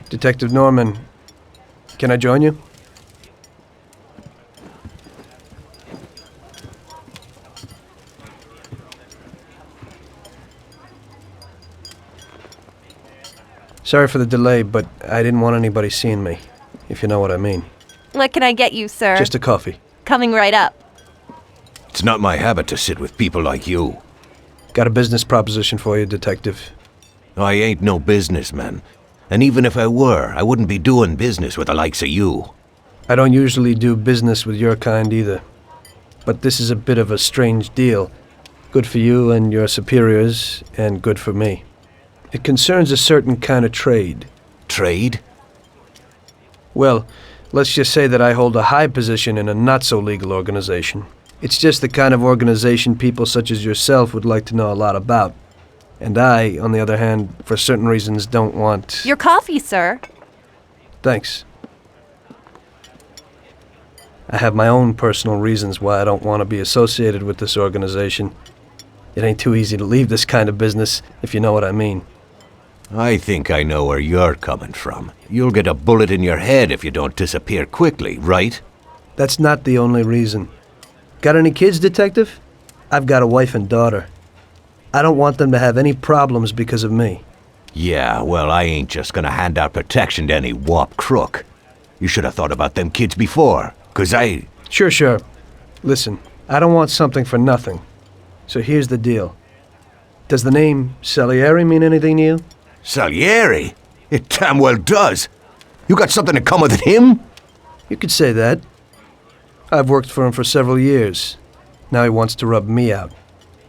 Detective Norman, can I join you? Sorry for the delay, but I didn't want anybody seeing me, if you know what I mean. What can I get you, sir? Just a coffee. Coming right up. It's not my habit to sit with people like you. Got a business proposition for you, Detective. I ain't no businessman. And even if I were, I wouldn't be doing business with the likes of you. I don't usually do business with your kind either. But this is a bit of a strange deal. Good for you and your superiors, and good for me. It concerns a certain kind of trade. Trade? Well, let's just say that I hold a high position in a not-so-legal organization. It's just the kind of organization people such as yourself would like to know a lot about. And I, on the other hand, for certain reasons, don't want... Your coffee, sir. Thanks. I have my own personal reasons why I don't want to be associated with this organization. It ain't too easy to leave this kind of business, if you know what I mean. I think I know where you're coming from. You'll get a bullet in your head if you don't disappear quickly, right? That's not the only reason. Got any kids, Detective? I've got a wife and daughter. I don't want them to have any problems because of me. Yeah, well, I ain't just gonna hand out protection to any wop crook. You should have thought about them kids before, 'cause I... Sure. Listen, I don't want something for nothing. So here's the deal. Does the name Salieri mean anything to you? Salieri? It damn well does. You got something in common with him? You could say that. I've worked for him for several years. Now he wants to rub me out.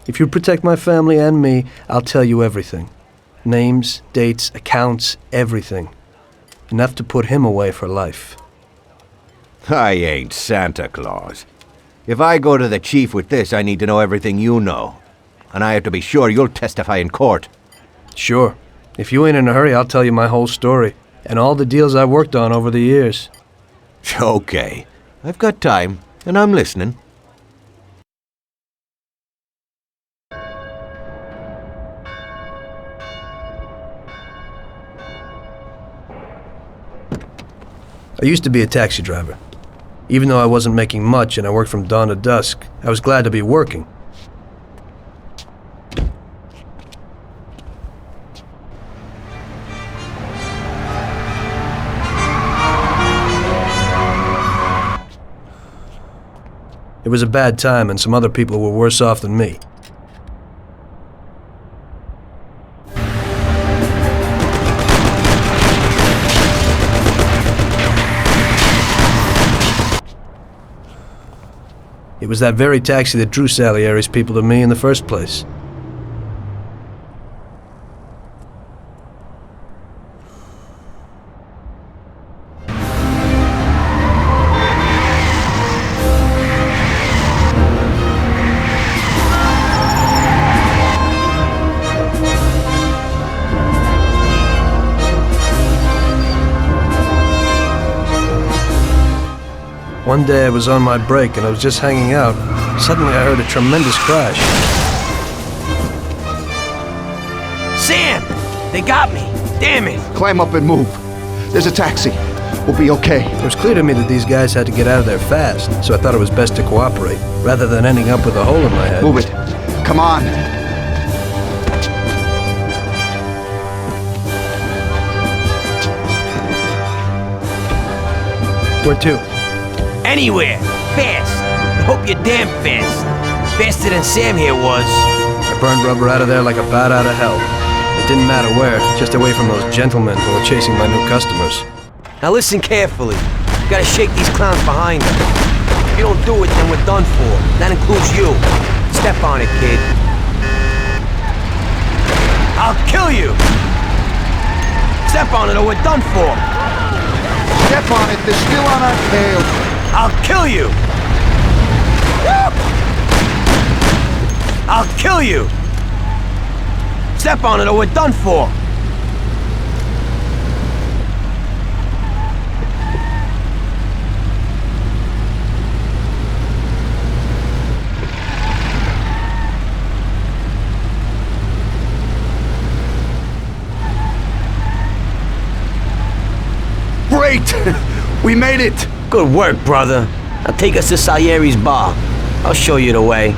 If you protect my family and me, I'll tell you everything. Names, dates, accounts, everything. Enough to put him away for life. I ain't Santa Claus. If I go to the chief with this, I need to know everything you know. And I have to be sure you'll testify in court. Sure. If you ain't in a hurry, I'll tell you my whole story. And all the deals I've worked on over the years. Okay. I've got time, and I'm listening. I used to be a taxi driver. Even though I wasn't making much and I worked from dawn to dusk, I was glad to be working. It was a bad time and some other people were worse off than me. It was that very taxi that drew Salieri's people to me in the first place. One day I was on my break and I was just hanging out. Suddenly I heard a tremendous crash. Sam! They got me! Damn it! Climb up and move. There's a taxi. We'll be okay. It was clear to me that these guys had to get out of there fast, so I thought it was best to cooperate, rather than ending up with a hole in my head. Move it. Come on. Where to? Anywhere! Fast! I hope you're damn fast. Faster than Sam here was. I burned rubber out of there like a bat out of hell. It didn't matter where, just away from those gentlemen who were chasing my new customers. Now listen carefully. You gotta shake these clowns behind them. If you don't do it, then we're done for. That includes you. Step on it, kid. I'll kill you! Step on it or we're done for! Step on it. They're still on our tail. I'll kill you! I'll kill you! Step on it or we're done for! Wait! We made it! Good work, brother. Now take us to Salieri's bar. I'll show you the way.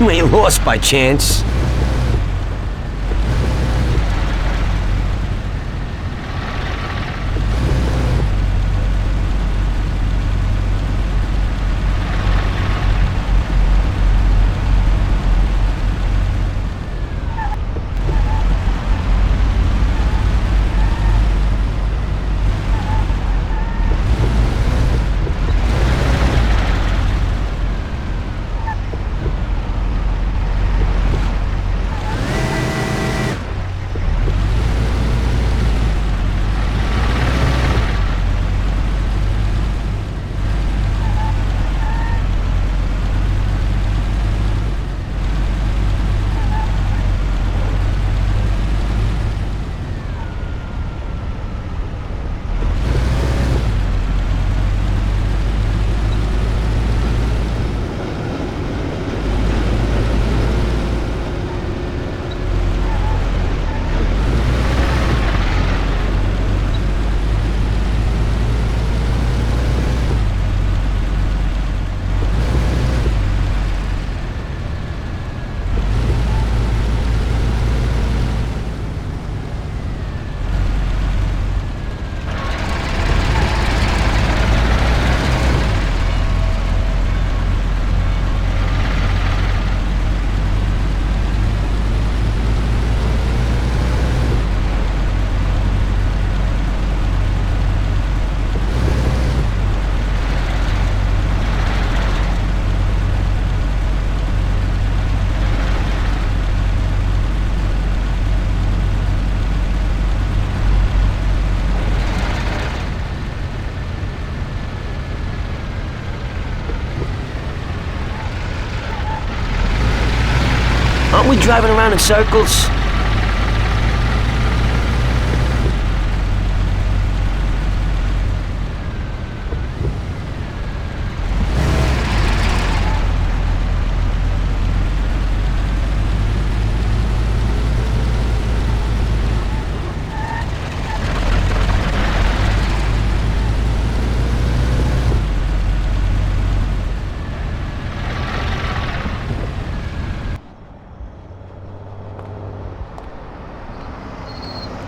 You ain't lost by chance. Aren't we driving around in circles?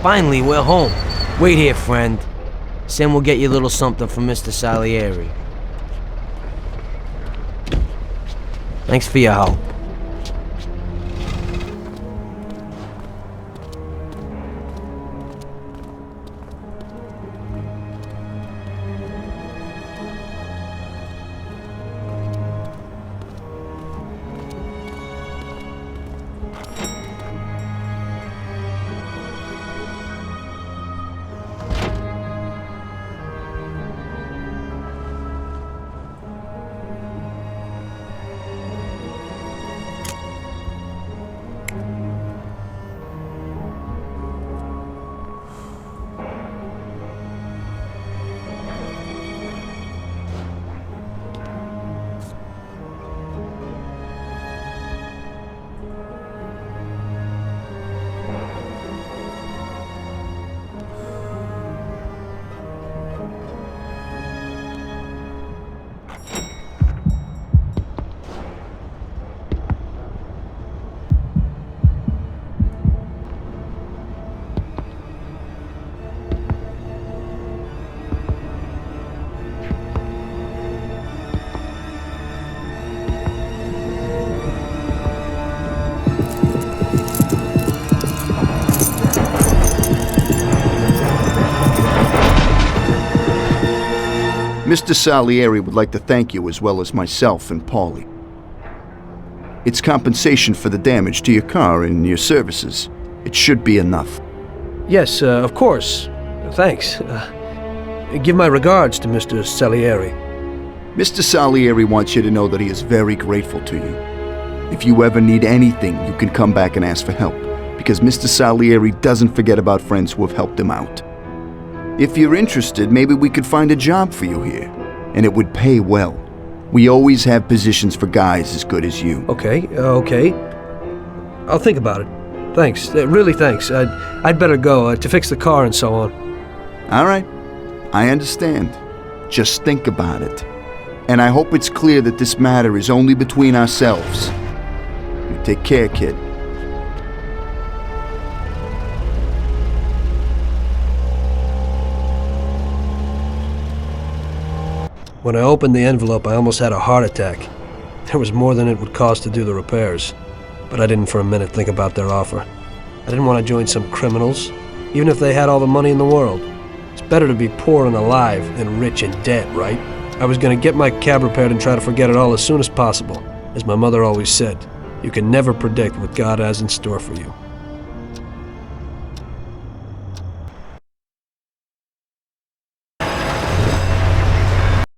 Finally, we're home. Wait here, friend. Sam will get you a little something from Mr. Salieri. Thanks for your help. Mr. Salieri would like to thank you as well as myself and Paulie. It's compensation for the damage to your car and your services. It should be enough. Yes, of course. Thanks. Give my regards to Mr. Salieri. Mr. Salieri wants you to know that he is very grateful to you. If you ever need anything, you can come back and ask for help, because Mr. Salieri doesn't forget about friends who have helped him out. If you're interested, maybe we could find a job for you here, and it would pay well. We always have positions for guys as good as you. Okay. I'll think about it. Thanks. Really thanks. I'd better go to fix the car and so on. All right. I understand. Just think about it. And I hope it's clear that this matter is only between ourselves. You take care, kid. When I opened the envelope, I almost had a heart attack. There was more than it would cost to do the repairs. But I didn't for a minute think about their offer. I didn't want to join some criminals, even if they had all the money in the world. It's better to be poor and alive than rich and dead, right? I was going to get my cab repaired and try to forget it all as soon as possible. As my mother always said, you can never predict what God has in store for you.